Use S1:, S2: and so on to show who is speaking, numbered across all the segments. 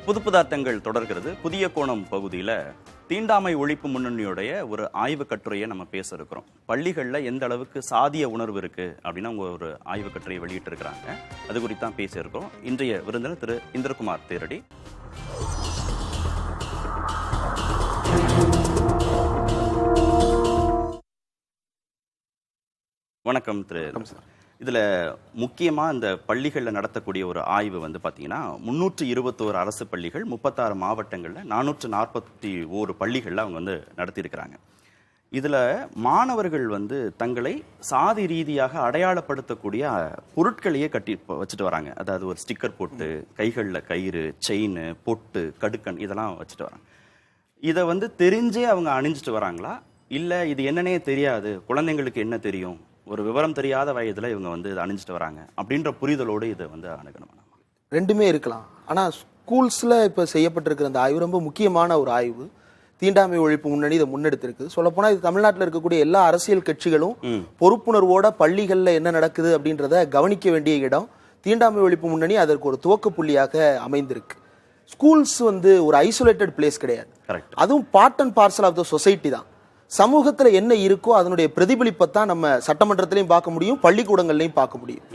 S1: புது பதார்த்தங்கள் தொடர்கிறது. புதிய கோணம் பகுதியில் தீண்டாமை ஒழிப்பு முன்னணியுடைய ஒரு ஆய்வு கட்டுரையை நம்ம பேச இருக்கிறோம். பள்ளிகளில் எந்த அளவுக்கு சாதிய உணர்வு இருக்கு அப்படின்னு அவங்க ஒரு ஆய்வு கட்டுரையை வெளியிட்டு இருக்கிறாங்க. அது குறித்து தான் பேச இருக்கிறோம். இன்றைய விருந்தினர் திரு இந்திரகுமார் தேரடி. வணக்கம் திரு. இதில் முக்கியமாக இந்த பள்ளிகளில் நடத்தக்கூடிய ஒரு ஆய்வு வந்து பார்த்தீங்கன்னா 321 அரசு பள்ளிகள் 36 மாவட்டங்களில் 441 பள்ளிகளில் அவங்க வந்து நடத்தியிருக்கிறாங்க. இதில் மாணவர்கள் வந்து தங்களை சாதி ரீதியாக அடையாளப்படுத்தக்கூடிய பொருட்களையே கட்டி வச்சுட்டு வராங்க. அதாவது ஒரு ஸ்டிக்கர் போட்டு, கைகளில் கயிறு, செயின், பொட்டு, கடுக்கன் இதெல்லாம் வச்சுட்டு வராங்க. இதை வந்து தெரிஞ்சே அவங்க அணிஞ்சிட்டு வராங்களா, இல்லை இது என்னன்னே தெரியாது, குழந்தைங்களுக்கு என்ன தெரியும், ஒரு விவரம் தெரியாத வயதுல இவங்க வந்து இதை அணிஞ்சிட்டு வராங்க அப்படின்ற புரிதலோடு இதை வந்து அணுகணும்?
S2: ரெண்டுமே இருக்கலாம். ஆனால் ஸ்கூல்ஸில் இப்போ செய்யப்பட்டிருக்கிற அந்த ஆய்வு ரொம்ப முக்கியமான ஒரு ஆய்வு. தீண்டாமை ஒழிப்பு முன்னணி இதை முன்னெடுத்திருக்கு. சொல்லப்போனால் இது தமிழ்நாட்டில் இருக்கக்கூடிய எல்லா அரசியல் கட்சிகளும் பொறுப்புணர்வோட பள்ளிகளில் என்ன நடக்குது அப்படின்றத கவனிக்க வேண்டிய இடம். தீண்டாமை ஒழிப்பு முன்னணி அதற்கு ஒரு துவக்க புள்ளியாக அமைந்திருக்கு. ஸ்கூல்ஸ் வந்து ஒரு ஐசோலேட்டட் பிளேஸ் கிடையாது. அதுவும் part and parcel of the society தான். சமூகத்துல என்ன இருக்கோ அதனுடைய பிரதிபலிப்பத்தான் நம்ம சட்டமன்றத்திலையும் பார்க்க முடியும், பள்ளிக்கூடங்கள்லையும் பார்க்க முடியும்.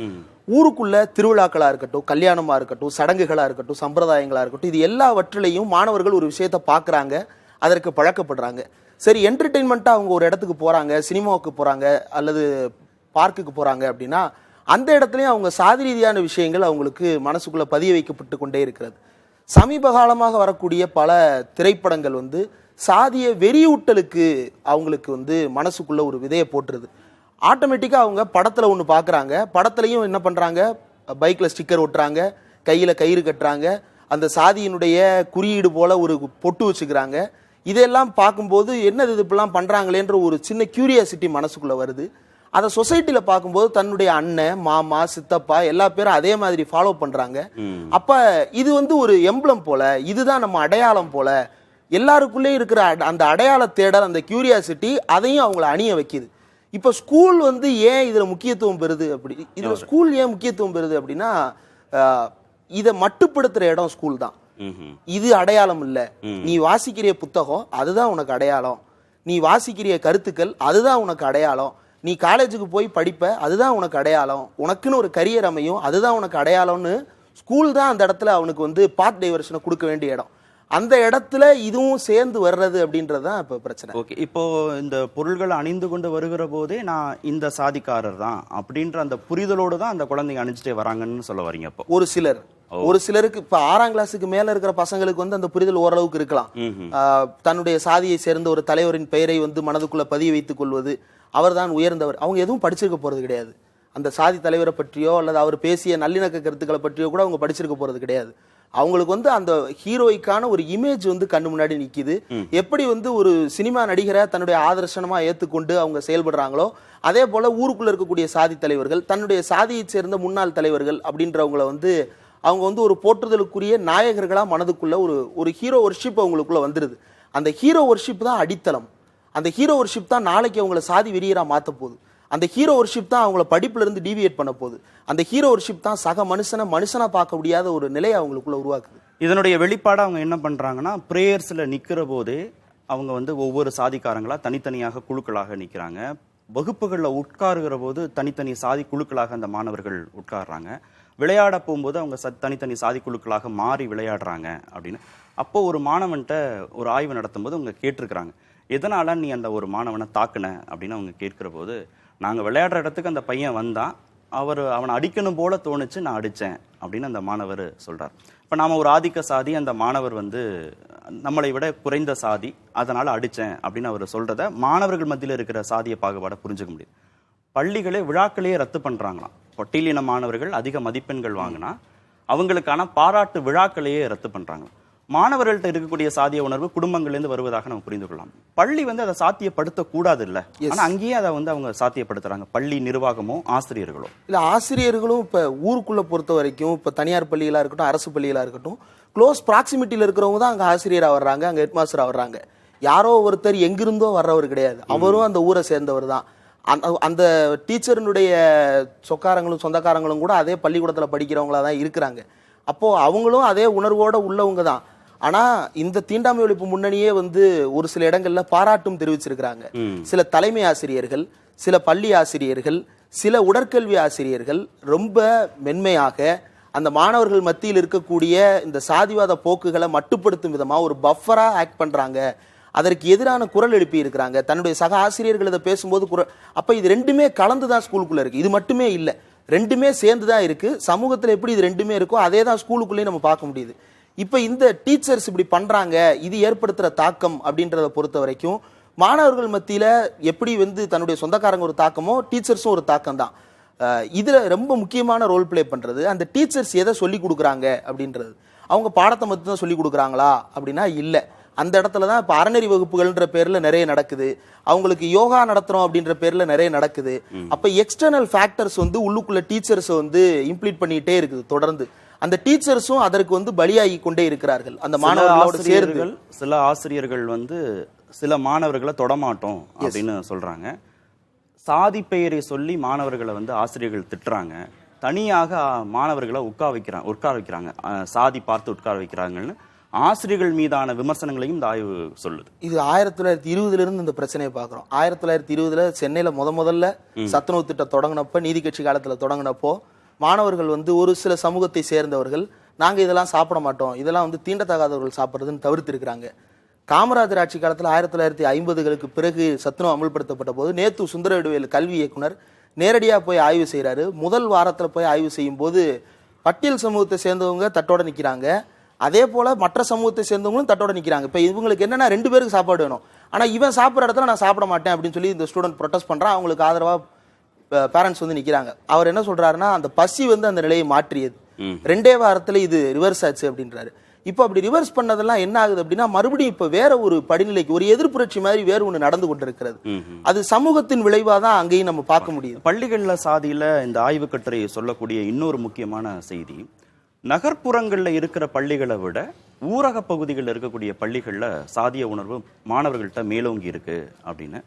S2: ஊருக்குள்ள திருவிழாக்களா இருக்கட்டும், கல்யாணமா இருக்கட்டும், சடங்குகளா இருக்கட்டும், சம்பிரதாயங்களா இருக்கட்டும், இது எல்லாவற்றிலையும் மாணவர்கள் ஒரு விஷயத்த பார்க்கறாங்க, அதற்கு பழக்கப்படுறாங்க. சரி, என்டர்டெயின்மெண்ட்டா அவங்க ஒரு இடத்துக்கு போறாங்க, சினிமாவுக்கு போறாங்க அல்லது பார்க்குக்கு போறாங்க அப்படின்னா அந்த இடத்துலயும் அவங்க சாதி ரீதியான விஷயங்கள் அவங்களுக்கு மனசுக்குள்ள பதிய வைக்கப்பட்டு கொண்டே இருக்கிறது. சமீப காலமாக வரக்கூடிய பல திரைப்படங்கள் வந்து சாதிய வெறியூட்டலுக்கு அவங்களுக்கு வந்து மனசுக்குள்ள ஒரு விதையை போட்டுருது. ஆட்டோமேட்டிக்கா அவங்க படத்துல ஒன்று பார்க்குறாங்க, படத்துலையும் என்ன பண்றாங்க, பைக்ல ஸ்டிக்கர் ஒட்டுறாங்க, கையில கயிறு கட்டுறாங்க, அந்த சாதியினுடைய குறியீடு போல ஒரு பொட்டு வச்சுக்கிறாங்க. இதெல்லாம் பார்க்கும்போது என்னது இது இப்பெல்லாம் பண்றாங்களேன்ற ஒரு சின்ன கியூரியாசிட்டி மனசுக்குள்ள வருது. அதை சொசைட்டில பார்க்கும்போது தன்னுடைய அண்ணன், மாமா, சித்தப்பா எல்லா பேரும் அதே மாதிரி ஃபாலோ பண்றாங்க. அப்ப இது வந்து ஒரு எம்பளம் போல, இதுதான் நம்ம அடையாளம் போல, எல்லாருக்குள்ளே இருக்கிற அந்த அடையாள தேடல், அந்த கியூரியாசிட்டி அதையும் அவங்களை அணிய வைக்குது. இப்ப ஸ்கூல் வந்து ஏன் இதுல முக்கியத்துவம் பெறுது அப்படி, இதுல ஸ்கூல் ஏன் முக்கியத்துவம் பெறுது அப்படின்னா, இதை மட்டுப்படுத்துற இடம் ஸ்கூல் தான். இது அடையாளம் இல்ல. நீ வாசிக்கிற புத்தகம் அதுதான் உனக்கு அடையாளம், நீ வாசிக்கிற கருத்துக்கள் அதுதான் உனக்கு அடையாளம், நீ காலேஜுக்கு போய் படிப்ப அதுதான் உனக்கு அடையாளம், உனக்குன்னு ஒரு கரியர் அமையும் அதுதான் உனக்கு அடையாளம்னு ஸ்கூல் தான் அந்த இடத்துல அவனுக்கு வந்து பாத் டைவர்ஷனை கொடுக்க வேண்டிய இடம். அந்த இடத்துல இதுவும் சேர்ந்து வர்றது அப்படின்றதுதான் இப்ப பிரச்சனை.
S1: ஓகே, இப்போ இந்த பொருள்களை அணிந்து கொண்டு வருகிற போதே நான் இந்த சாதிக்காரர் தான் அப்படின்ற அந்த புரிதலோடு தான் அந்த குழந்தைங்க அணிஞ்சிட்டே வராங்கன்னு சொல்ல வரீங்க? இப்போ
S2: ஒரு சிலருக்கு இப்ப 6ஆம் கிளாஸுக்கு மேல இருக்கிற பசங்களுக்கு வந்து அந்த புரிதல் ஓரளவுக்கு இருக்கலாம். தன்னுடைய சாதியை சேர்ந்த ஒரு தலைவரின் பெயரை வந்து மனதுக்குள்ள பதிய வைத்துக் கொள்வது, அவர் தான் உயர்ந்தவர், அவங்க எதுவும் படிச்சிருக்க போறது கிடையாது. அந்த சாதி தலைவரை பற்றியோ அல்லது அவர் பேசிய நல்லிணக்க கருத்துக்களை பற்றியோ கூட அவங்க படிச்சிருக்க போறது கிடையாது. அவங்களுக்கு வந்து அந்த ஹீரோய்க்கான ஒரு இமேஜ் வந்து கண்ணு முன்னாடி நிக்குது. எப்படி வந்து ஒரு சினிமா நடிகரை தன்னுடைய ஆதர்சனமா ஏத்துக்கொண்டு அவங்க செயல்படுறாங்களோ அதே போல ஊருக்குள்ள இருக்கக்கூடிய சாதி தலைவர்கள், தன்னுடைய சாதியை சேர்ந்த முன்னாள் தலைவர்கள் அப்படின்றவங்களை வந்து அவங்க வந்து ஒரு போற்றுதலுக்குரிய நாயகர்களா மனதுக்குள்ள ஒரு ஹீரோ ஒர்ஷிப் அவங்களுக்குள்ள வந்துருது. அந்த ஹீரோ ஒர்ஷிப் தான் அடித்தளம். அந்த ஹீரோ ஒர்ஷிப் தான் நாளைக்கு அவங்கள சாதி வெறியரா மாத்த போகுது. அந்த ஹீரோ ஒர்ஷிப் தான் அவங்கள படிப்புல இருந்து டீவியேட் பண்ண போகுது. அந்த ஹீரோ ஒர்ஷிப் தான் சக மனுஷனா பார்க்க முடியாத ஒரு நிலையை அவங்களுக்குள்ள உருவாக்குது.
S1: இதனுடைய வெளிப்பாடு அவங்க என்ன பண்றாங்கன்னா, பிரேயர்ஸ்ல நிக்கிற போதே அவங்க வந்து ஒவ்வொரு சாதிக்காரங்களா தனித்தனியாக குழுக்களாக நிக்கிறாங்க. வகுப்புகளில் உட்காருகிற போது தனித்தனி சாதி குழுக்களாக அந்த மாணவர்கள் உட்கார்றாங்க. விளையாட போகும்போது அவங்க தனித்தனி சாதி குழுக்களாக மாறி விளையாடுறாங்க அப்படின்னு. அப்போ ஒரு மாணவன்கிட்ட ஒரு ஆய்வு நடத்தும் போது அவங்க கேட்டிருக்கிறாங்க, எதனால நீ அந்த ஒரு மாணவனை தாக்குன அப்படின்னு அவங்க கேட்கிற போது, நாங்க விளையாடுற இடத்துக்கு அந்த பையன் வந்தான், அவனை அடிக்கணும் போல தோணுச்சு, நான் அடித்தேன் அப்படின்னு அந்த மாணவர் சொல்றார். இப்போ நாம ஒரு ஆதிக்க சாதி, அந்த மாணவர் வந்து நம்மளை விட குறைந்த சாதி, அதனால அடித்தேன் அப்படின்னு அவர் சொல்றத மாணவர்கள் மத்தியில் இருக்கிற சாதிய பாகுபாடை புரிஞ்சுக்க முடியுது. பள்ளிகளே விழாக்களையே ரத்து பண்றாங்களாம். பட்டியலின மாணவர்கள் அதிக மதிப்பெண்கள் வாங்கினா அவங்களுக்கான பாராட்டு விழாக்களையே ரத்து பண்றாங்க. மாணவர்கள்ட்ட இருக்கக்கூடிய சாதிய உணர்வு குடும்பங்கள்லேருந்து வருவதாக நம்ம புரிந்து கொள்ளலாம். பள்ளி வந்து அதை சாத்தியப்படுத்த கூடாது இல்ல, ஆனா அங்கேயே அதை வந்து அவங்க சாத்தியப்படுத்துறாங்க. பள்ளி நிர்வாகமோ ஆசிரியர்களோ
S2: இல்ல, ஆசிரியர்களும் இப்ப ஊருக்குள்ள பொறுத்த வரைக்கும் இப்ப தனியார் பள்ளிகளா இருக்கட்டும், அரசு பள்ளிகளா இருக்கட்டும், க்ளோஸ் ப்ராக்சிமிட்டியில இருக்கிறவங்க தான் அங்க ஆசிரியரா வர்றாங்க, அங்க ஹெட்மாஸ்டரா வர்றாங்க. யாரோ ஒருத்தர் எங்கிருந்தோ வர்றவர் கிடையாது, அவரும் அந்த ஊரை சேர்ந்தவர் தான். அந்த டீச்சருடைய சொக்காரங்களும் சொந்தக்காரங்களும் கூட அதே பள்ளிக்கூடத்துல படிக்கிறவங்களா தான் இருக்கிறாங்க. அப்போ அவங்களும் அதே உணர்வோட உள்ளவங்க தான். ஆனா இந்த தீண்டாமை ஒழிப்பு முன்னணியே வந்து ஒரு சில இடங்கள்ல பாராட்டும் தெரிவிச்சிருக்கிறாங்க. சில தலைமை ஆசிரியர்கள், சில பள்ளி ஆசிரியர்கள், சில உடற்கல்வி ஆசிரியர்கள் ரொம்ப மென்மையாக அந்த மாணவர்கள் மத்தியில் இருக்கக்கூடிய இந்த சாதிவாத போக்குகளை மட்டுப்படுத்தும் விதமா ஒரு பஃபரா ஆக்ட் பண்றாங்க. அதற்கு எதிரான குரல் எழுப்பி இருக்கிறாங்க. தன்னுடைய சக ஆசிரியர்கள் இதை பேசும்போது குரல். அப்ப இது ரெண்டுமே கலந்துதான் ஸ்கூலுக்குள்ள இருக்கு. இது மட்டுமே இல்லை, ரெண்டுமே சேர்ந்துதான் இருக்கு. சமூகத்துல எப்படி இது ரெண்டுமே இருக்கோ அதே தான் ஸ்கூலுக்குள்ளேயும் நம்ம பார்க்க முடியுது. இப்ப இந்த டீச்சர்ஸ் இப்படி பண்றாங்க, இது ஏற்படுத்துற தாக்கம் அப்படின்றத பொறுத்த வரைக்கும் மாணவர்கள் மத்தியில எப்படி வந்து தன்னுடைய சொந்தக்காரங்க ஒரு தாக்கமோ டீச்சர்ஸும் ஒரு தாக்கம் தான். இதுல ரொம்ப முக்கியமான ரோல் பிளே பண்றது அந்த டீச்சர்ஸ் எதை சொல்லி கொடுக்குறாங்க அப்படின்றது. அவங்க பாடத்தை மட்டும் தான் சொல்லி கொடுக்குறாங்களா அப்படின்னா இல்ல. அந்த இடத்துல தான் இப்ப அறநெறி வகுப்புகள்ன்ற பேர்ல நிறைய நடக்குது. அவங்களுக்கு யோகா நடத்துறோம் அப்படின்ற பேர்ல நிறைய நடக்குது. அப்ப எக்ஸ்டர்னல் ஃபேக்டர்ஸ் வந்து உள்ளுக்குள்ள டீச்சர்ஸ் வந்து இம்ப்ளீட் பண்ணிட்டே இருக்குது தொடர்ந்து. அந்த டீச்சர்ஸும் அதற்கு வந்து பலியாகி கொண்டே இருக்கிறார்கள். அந்த மாணவர்களோட சேர்ந்து
S1: சில ஆசிரியர்கள் வந்து சில மாணவர்களை தொடமாட்டோம் அப்படின்னு சொல்றாங்க. சாதி பெயரை சொல்லி மாணவர்களை வந்து ஆசிரியர்கள் திட்டுறாங்க. தனியாக மாணவர்களை உட்கார வைக்கிறாங்க, சாதி பார்த்து உட்கார வைக்கிறாங்கன்னு ஆசிரியர்கள் மீதான விமர்சனங்களையும் இந்த ஆய்வு சொல்லுது.
S2: இது 1920 இருந்து இந்த பிரச்சனையை பார்க்கிறோம். 1920 சென்னையில முதல்ல சத்துணவு திட்டம் தொடங்கினப்ப, நீதி கட்சி காலத்துல தொடங்கினப்போ மாணவர்கள் வந்து ஒரு சில சமூகத்தை சேர்ந்தவர்கள் நாங்க இதெல்லாம் சாப்பிட மாட்டோம், இதெல்லாம் வந்து தீண்டத்தகாதவர்கள் சாப்பிட்றதுன்னு தவிர்த்து இருக்கிறாங்க. காமராஜர் ஆட்சி காலத்துல 1950களுக்கு பிறகு சத்துணவு அமல்படுத்தப்பட்ட போது நேத்து சுந்தரவேலு கல்வி இயக்குனர் நேரடியா போய் ஆய்வு செய்யறாரு. முதல் வாரத்துல போய் ஆய்வு செய்யும் போது பட்டியல் சமூகத்தை சேர்ந்தவங்க தட்டோட நிக்கிறாங்க, அதே போல மற்ற சமூகத்தை சேர்ந்தவங்களும் தட்டோட நிக்கிறாங்க. இப்ப இவங்களுக்கு என்னன்னா 2 பேருக்கு சாப்பாடு வேணும், ஆனா இவன் சாப்பிட்ற இடத்துல நான் சாப்பிட மாட்டேன் அப்படின்னு சொல்லி இந்த ஸ்டூடெண்ட் ப்ரொடெஸ்ட் பண்றான். அவங்களுக்கு ஆதரவா பேரண்ட்ஸ் வந்து நிக்கிறாங்க. அவர் என்ன சொல்றாருன்னா அந்த பசி வந்து அந்த நிலையை மாற்றியது, 2 வாரத்துல இது ரிவர்ஸ் ஆச்சு அப்படின்றாரு. இப்போ அப்படி ரிவர்ஸ் பண்ணதெல்லாம் என்ன ஆகுது அப்படின்னா மறுபடியும் இப்ப வேற ஒரு படிநிலைக்கு ஒரு எதிர்ப்புரட்சி மாதிரி வேற ஒண்ணு நடந்து கொண்டிருக்கிறது. அது சமூகத்தின் விளைவா தான் அங்கேயும் நம்ம பார்க்க முடியும்.
S1: பள்ளிகள்ல சாதியில இந்த ஆய்வு கட்டுரை சொல்லக்கூடிய இன்னொரு முக்கியமான செய்தி, நகர்ப்புறங்கள்ல இருக்கிற பள்ளிகளை விட ஊரக பகுதிகளில் இருக்கக்கூடிய பள்ளிகள்ல சாதிய உணர்வு மாணவர்கள்ட்ட மேலோங்கி இருக்கு அப்படின்னு.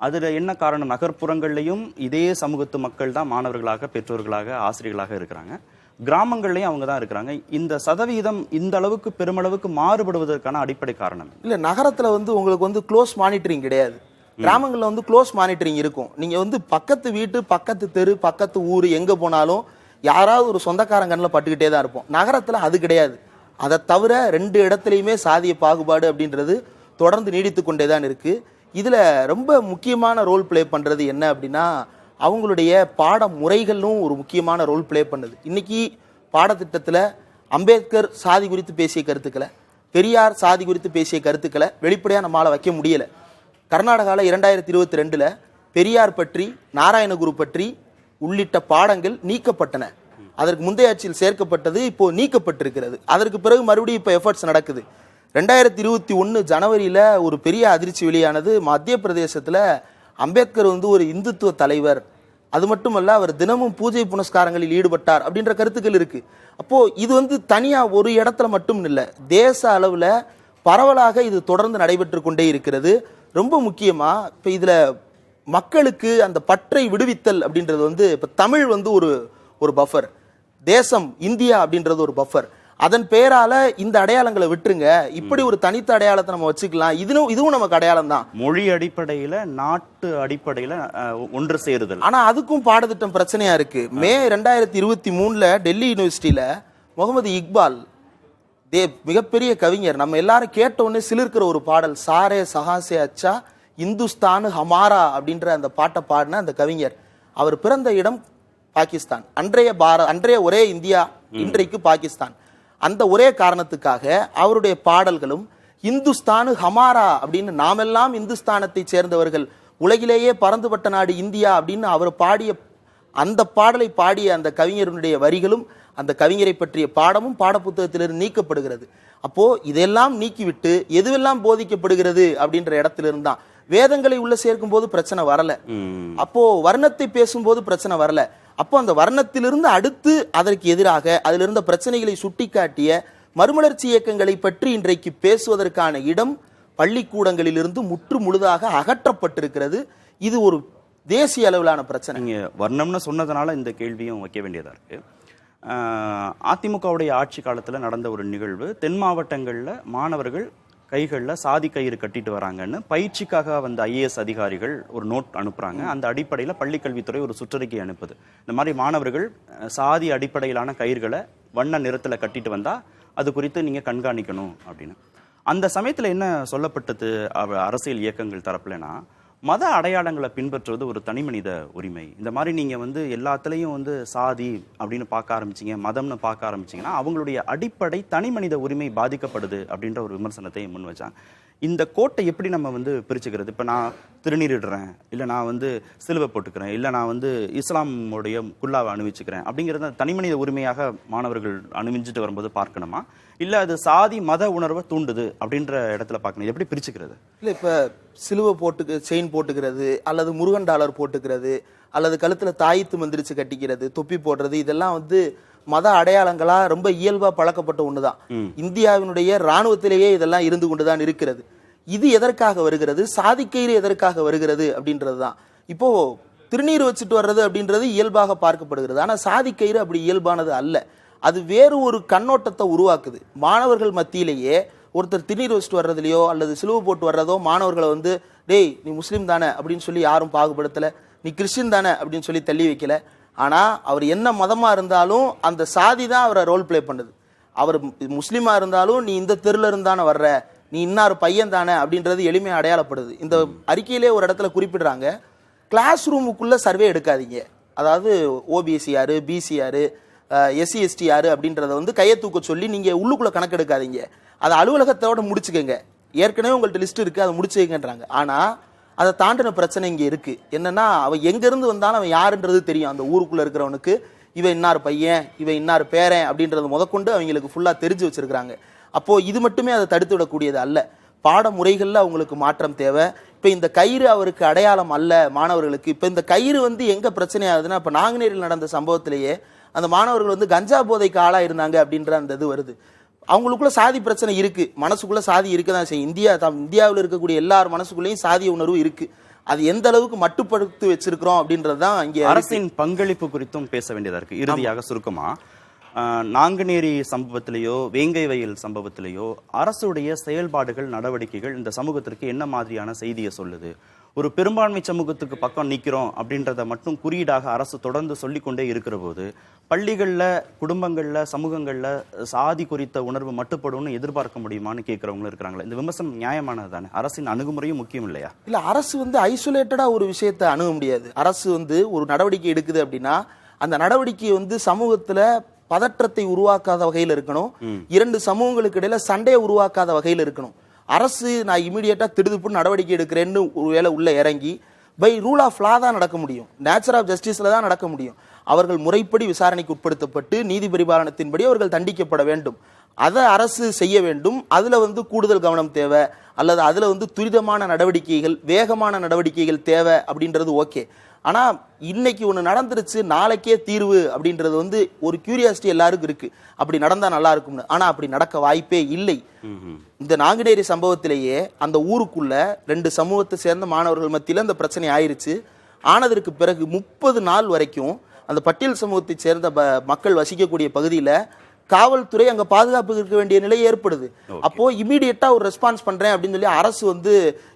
S1: அதுல என்ன காரணம், நகர்ப்புறங்கள்லயும் இதே சமூகத்து மக்கள் தான் மாணவர்களாக, பெற்றோர்களாக, ஆசிரியர்களாக இருக்கிறாங்க. கிராமங்கள்லயும் அவங்க தான் இருக்கிறாங்க. இந்த சதவீதம் இந்த அளவுக்கு பெருமளவுக்கு மாறுபடுவதற்கான அடிப்படை காரணம்
S2: இல்ல, நகரத்துல வந்து உங்களுக்கு வந்து க்ளோஸ் மானிட்டரிங் கிடையாது. கிராமங்கள்ல வந்து க்ளோஸ் மானிட்டரிங் இருக்கும். நீங்க வந்து பக்கத்து வீட்டு, பக்கத்து தெரு, பக்கத்து ஊர் எங்க போனாலும் யாராவது ஒரு சொந்தக்காரன் கண்ணில் பட்டுக்கிட்டே தான் இருப்போம். நகரத்துல அது கிடையாது. அதை தவிர 2 இடத்துலையுமே சாதிய பாகுபாடு அப்படின்றது தொடர்ந்து நீடித்து கொண்டே தான் இருக்கு. இதுல ரொம்ப முக்கியமான ரோல் பிளே பண்றது என்ன அப்படின்னா அவங்களுடைய பாட முறைகளும் ஒரு முக்கியமான ரோல் பிளே பண்ணுது. இன்னைக்கு பாடத்திட்டத்துல அம்பேத்கர் சாதி குறித்து பேசிய கருத்துக்களை, பெரியார் சாதி குறித்து பேசிய கருத்துக்களை வெளிப்படையா நம்மளால வைக்க முடியல. கர்நாடகாவில் 2022 பெரியார் பற்றி, நாராயணகுரு பற்றி உள்ளிட்ட பாடங்கள் நீக்கப்பட்டன. அதற்கு முந்தைய ஆட்சியில் சேர்க்கப்பட்டது இப்போ நீக்கப்பட்டிருக்கிறது. அதற்கு பிறகு மறுபடியும் இப்போ எஃபர்ட்ஸ் நடக்குது. 2021 ஜனவரியில ஒரு பெரிய அதிர்ச்சி வெளியானது. மத்திய பிரதேசத்துல அம்பேத்கர் வந்து ஒரு இந்துத்துவ தலைவர், அது மட்டுமல்ல அவர் தினமும் பூஜை புனஸ்காரங்களில் ஈடுபட்டார் அப்படின்ற கருத்துக்கள் இருக்கு. அப்போ இது வந்து தனியா ஒரு இடத்துல மட்டும் இல்லை, தேச அளவுல பரவலாக இது தொடர்ந்து நடைபெற்று கொண்டே இருக்கிறது. ரொம்ப முக்கியமா இப்ப இதுல மக்களுக்கு அந்த பற்றை விடுவித்தல் அப்படின்றது வந்து இப்ப தமிழ் வந்து ஒரு பஃபர், தேசம் இந்தியா அப்படின்றது ஒரு பஃபர். அதன் பெயரால இந்த அடையாளங்களை விட்டுருங்க, இப்படி ஒரு தனித்த அடையாளத்தை நம்ம வச்சுக்கலாம், இதுவும் நமக்கு அடையாளம் தான்.
S1: மொழி அடிப்படையில, நாட்டு அடிப்படையில ஒன்று சேருதல்.
S2: ஆனா அதுக்கும் பாடத்திட்டம் பிரச்சனையா இருக்கு. மே 2023 டெல்லி யூனிவர்சிட்டியில முகமது இக்பால் மிகப்பெரிய கவிஞர், நம்ம எல்லாரும் கேட்ட உடனே சிலிர்க்கிற ஒரு பாடல், சாரே சஹாசே அச்சா இந்துஸ்தான் ஹமாரா அப்படின்ற அந்த பாட்டை பாடின அந்த கவிஞர், அவர் பிறந்த இடம் பாகிஸ்தான், அன்றைய ஒரே இந்தியா, இன்றைக்கு பாகிஸ்தான். அந்த ஒரே காரணத்துக்காக அவருடைய பாடல்களும் இந்துஸ்தான் ஹமாரா அப்படின்னு, நாமெல்லாம் இந்துஸ்தானத்தை சேர்ந்தவர்கள், உலகிலேயே பறந்துபட்ட நாடு இந்தியா அப்படின்னு அவர் பாடிய அந்த பாடலை பாடிய அந்த கவிஞருடைய வரிகளும் அந்த கவிஞரை பற்றிய பாடமும் பாடப்புத்தகத்திலிருந்து நீக்கப்படுகிறது. அப்போ இதெல்லாம் நீக்கிவிட்டு எதுவெல்லாம் போதிக்கப்படுகிறது அப்படின்ற இடத்திலிருந்து தான் வேதங்களை உள்ள சேர்க்கும் போது பிரச்சனை வரல, அப்போ வர்ணத்தை பேசும்போது பிரச்சனை வரல. அப்போ அந்த வர்ணத்திலிருந்து அடுத்து அதற்கு எதிராக அதில் இருந்த பிரச்சனைகளை சுட்டிக்காட்டிய மறுமலர்ச்சி இயக்கங்களை பற்றி இன்றைக்கு பேசுவதற்கான இடம் பள்ளிக்கூடங்களிலிருந்து முற்று முழுதாக அகற்றப்பட்டிருக்கிறது. இது ஒரு தேசிய அளவிலான பிரச்சனை.
S1: நீங்க வர்ணம்னு சொன்னதுனால இந்த கேள்வியும் வைக்க வேண்டியதா இருக்கு. அதிமுகவுடைய ஆட்சி காலத்துல நடந்த ஒரு நிகழ்வு. தென் மாவட்டங்கள்ல மாணவர்கள் கைகளில் சாதி கயிறு கட்டிட்டு வராங்கன்னு பயிற்சிக்காக வந்த ஐஏஎஸ் அதிகாரிகள் ஒரு நோட் அனுப்புறாங்க. அந்த அடிப்படையில் பள்ளிக்கல்வித்துறை ஒரு சுற்றறிக்கை அனுப்புது. இந்த மாதிரி மாணவர்கள் சாதி அடிப்படையிலான கயிறுகளை வண்ண நிறத்துல கட்டிட்டு வந்தா அது குறித்து நீங்க கண்காணிக்கணும் அப்படின்னு. அந்த சமயத்துல என்ன சொல்லப்பட்டது அரசியல் இயக்கங்கள் தரப்புலனா, மத அடையாளங்களை பின்பற்றுவது ஒரு தனிமனித உரிமை. இந்த மாதிரி நீங்க எல்லாத்துலயும் சாதி அப்படின்னு பார்க்க ஆரம்பிச்சீங்க, மதம்னு பார்க்க ஆரம்பிச்சீங்கன்னா அவங்களுடைய அடிப்படை தனிமனித உரிமை பாதிக்கப்படுது அப்படின்ற ஒரு விமர்சனத்தை முன் வச்சாங்க. இந்த கோட்டை எப்படி நம்ம பிரிச்சுக்கிறது? இப்ப நான் திருநீரிடுறேன், இல்ல நான் சிலுவை போட்டுக்கிறேன், இல்ல நான் இஸ்லாமுடைய குல்லாவை அணிவிச்சுக்கிறேன் அப்படிங்கறத தனிமனித உரிமையாக மாணவர்கள் அணிவிச்சுட்டு வரும்போது பார்க்கணுமா, இல்ல அது சாதி மத உணர்வை தூண்டுது அப்படின்ற இடத்துல பார்க்கணும்? எப்படி பிரிச்சுக்கிறது?
S2: இல்ல இப்ப சிலுவை போட்டு செயின் போட்டுக்கிறது, அல்லது முருகன் டாலர் போட்டுக்கிறது, அல்லது கழுத்துல தாயத்து மந்திரிச்சு கட்டிக்கிறது, தொப்பி போடுறது, இதெல்லாம் மத அடையாளங்களா ரொம்ப இயல்பா பழக்கப்பட்ட ஒண்ணுதான். இந்தியாவினுடைய ராணுவத்திலேயே இதெல்லாம் இருந்து கொண்டுதான் இருக்கிறது. இது எதற்காக வருகிறது, சாதிக்கயிறு எதற்காக வருகிறது அப்படின்றதுதான். இப்போ திருநீர் வச்சுட்டு வர்றது அப்படின்றது இயல்பாக பார்க்கப்படுகிறது. ஆனா சாதிக்கயிறு அப்படி இயல்பானது அல்ல. அது வேறு ஒரு கண்ணோட்டத்தை உருவாக்குது. மாணவர்கள் மத்தியிலேயே ஒருத்தர் திருநீர் வச்சுட்டு வர்றதுலையோ அல்லது சிலுவை போட்டு வர்றதோ மாணவர்களை டேய் நீ முஸ்லீம் தானே அப்படின்னு சொல்லி யாரும் பாகுபடுத்தல, நீ கிறிஸ்டின் தானே அப்படின்னு சொல்லி தள்ளி வைக்கல. ஆனா அவர் என்ன மதமா இருந்தாலும் அந்த சாதி தான் அவரை ரோல் பிளே பண்ணுது. அவர் முஸ்லீமா இருந்தாலும் நீ இந்த தெருல இருந்தானே வர்ற, நீ இன்னார் பையன் தானே அப்படின்றது எளிமையா அடையாளப்படுது. இந்த அறிக்கையிலே ஒரு இடத்துல குறிப்பிடுறாங்க, கிளாஸ் ரூமுக்குள்ள சர்வே எடுக்காதீங்க. அதாவது ஓபிஎஸ்சி யாரு, பிசி யாரு, எஸ்சி எஸ்டி யாரு அப்படின்றத கையை தூக்க சொல்லி நீங்க உள்ளுக்குள்ள கணக்கு எடுக்காதீங்க. அதை அலுவலகத்தோட முடிச்சுக்கங்க. ஏற்கனவே உங்கள்ட்ட லிஸ்ட் இருக்கு, அதை முடிச்சுக்கங்கன்றாங்க. ஆனா அதை தாண்டின பிரச்சனை இங்க இருக்கு. என்னன்னா, அவன் எங்க இருந்து வந்தாலும் அவன் யாருன்றது தெரியும். அந்த ஊருக்குள்ள இருக்கிறவனுக்கு இவன் இன்னார் பையன், இவன் இன்னார் பேரன் அப்படின்றது முதற்கொண்டு அவங்களுக்கு ஃபுல்லா தெரிஞ்சு வச்சிருக்காங்க. அப்போ இது மட்டுமே அதை தடுத்து விடக்கூடியது அல்ல. பாடமுறைகள்ல அவங்களுக்கு மாற்றம் தேவை. இப்ப இந்த கயிறு அவருக்கு அடையாளம் அல்ல மாணவர்களுக்கு. இப்ப இந்த கயிறு எங்க பிரச்சனை ஆகுதுன்னா, இப்ப நாங்குநேரில் நடந்த சம்பவத்திலேயே அந்த மாணவர்கள் கஞ்சா போதைக்கு ஆளா இருந்தாங்க அப்படின்ற அந்த இது வருது. அவங்களுக்குள்ள சாதி பிரச்சனை இருக்கு, மனசுக்குள்ள சாதி இருக்கதான் செய்யும். இந்தியாவில் இருக்கக்கூடிய எல்லார் மனசுக்குள்ளேயும் சாதிய உணர்வு இருக்கு. அது எந்த அளவுக்கு மட்டுப்படுத்தி வச்சிருக்கிறோம் அப்படின்றதுதான் இங்கே
S1: அரசின் பங்களிப்பு குறித்தும் பேச வேண்டியதா இருக்கு. இறுதியாக சுருக்கமா, நாங்குநேரி சம்பவத்திலேயோ வேங்கை வயல் சம்பவத்திலேயோ அரசுடைய செயல்பாடுகள் நடவடிக்கைகள் இந்த சமூகத்திற்கு என்ன மாதிரியான செய்தியை சொல்லுது? ஒரு பெரும்பான்மை சமூகத்துக்கு பக்கம் நிக்கிறோம் அப்படின்றத மட்டும் குறியீடாக அரசு தொடர்ந்து சொல்லிக்கொண்டே இருக்கிற போது பள்ளிகள்ல, குடும்பங்கள்ல, சமூகங்கள்ல சாதி குறித்த உணர்வு மட்டுப்படும்னு எதிர்பார்க்க முடியுமான்னு கேட்கறவங்களும் இருக்கிறாங்களே. இந்த விமர்சனம் நியாயமானது தானே? அரசின் அணுகுமுறையும் முக்கியம் இல்லையா?
S2: இல்ல, அரசு ஐசோலேட்டடா ஒரு விஷயத்தை அணுக முடியாது. அரசு ஒரு நடவடிக்கை எடுக்குது அப்படின்னா அந்த நடவடிக்கை சமூகத்துல பதற்றத்தை உருவாக்காத வகையில் இருக்கணும். இரண்டு சமூகங்களுக்கு இடையில சண்டையை உருவாக்காத வகையில் இருக்கணும். அரசு நான் இமீடியட்டா திடுதுப்புன்னு நடவடிக்கை எடுக்கிறேன்னு ஒரு வேளை உள்ள இறங்கி பை ரூல் ஆஃப் லா தான் நடக்க முடியும், நேச்சர் ஆஃப் ஜஸ்டிஸ்ல தான் நடக்க முடியும். அவர்கள் முறைப்படி விசாரணைக்கு உட்படுத்தப்பட்டு நீதி பரிபாலனத்தின்படி அவர்கள் தண்டிக்கப்பட வேண்டும். அதை அரசு செய்ய வேண்டும். அதுல கூடுதல் கவனம் தேவை, அல்லது அதுல துரிதமான நடவடிக்கைகள், வேகமான நடவடிக்கைகள் தேவை அப்படின்றது ஓகே. ஆனா இன்னைக்கு ஒண்ணு நடந்துருச்சு, நாளைக்கே தீர்வு அப்படின்றது ஒரு கியூரியாசிட்டி எல்லாருக்கும் இருக்கு, அப்படி நடந்தா நல்லா இருக்கும்னு. ஆனா அப்படி நடக்க வாய்ப்பே இல்லை. இந்த நாங்குநேரி சம்பவத்திலேயே அந்த ஊருக்குள்ள ரெண்டு சமூகத்தை சேர்ந்த மாணவர்கள் மத்தியில அந்த பிரச்சனை ஆயிருச்சு. ஆனதற்கு பிறகு 30 நாள் வரைக்கும் அந்த பட்டியல் சமூகத்தை சேர்ந்த மக்கள் வசிக்கக்கூடிய பகுதியில காவல்துறை அங்க பாதுகாப்பு இருக்க வேண்டிய நிலை ஏற்படுது. அப்போ இமீடியட்டா ஒரு ரெஸ்பான்ஸ் பண்றேன் அப்படின்னு சொல்லி அரசு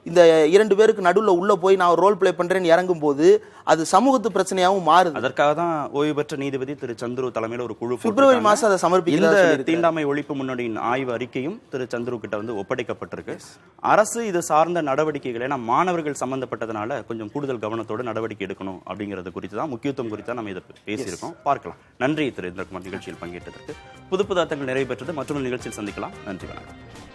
S2: இந்த இரண்டு பேருக்கு நடுவுல உள்ள போய் நான் ரோல் பிளே பண்றேன்னு இறங்கும் போது அது சமூகத்து பிரச்சனையாவும் மாறுது.
S1: அதற்காக தான் ஓய்வு பெற்ற நீதிபதி திரு சந்துரு தலைமையில ஒரு குழு
S2: பிப்ரவரி மாசம் அதை சமர்ப்பிக்கிறது.
S1: இந்த தீண்டாமை ஒழிப்பு முன்னணியின் ஆய்வு அறிக்கையும் திரு சந்துரு கிட்ட ஒப்படைக்கப்பட்டிருக்கு. அரசு இது சார்ந்த நடவடிக்கைகள், ஏன்னா மாணவர்கள் சம்பந்தப்பட்டதுனால கொஞ்சம் கூடுதல் கவனத்தோடு நடவடிக்கை எடுக்கணும் அப்படிங்கிறது குறித்து தான், முக்கியத்துவம் குறித்து தான் நம்ம இதை பேசியிருக்கோம். பார்க்கலாம். நன்றி திரு இந்திரகுமார், நிகழ்ச்சியில் பங்கேற்றதற்கு. புது புது அர்த்தங்கள் நிறைவு பெற்றது. மற்றொரு நிகழ்ச்சியில் சந்திக்கலாம். நன்றி, வணக்கம்.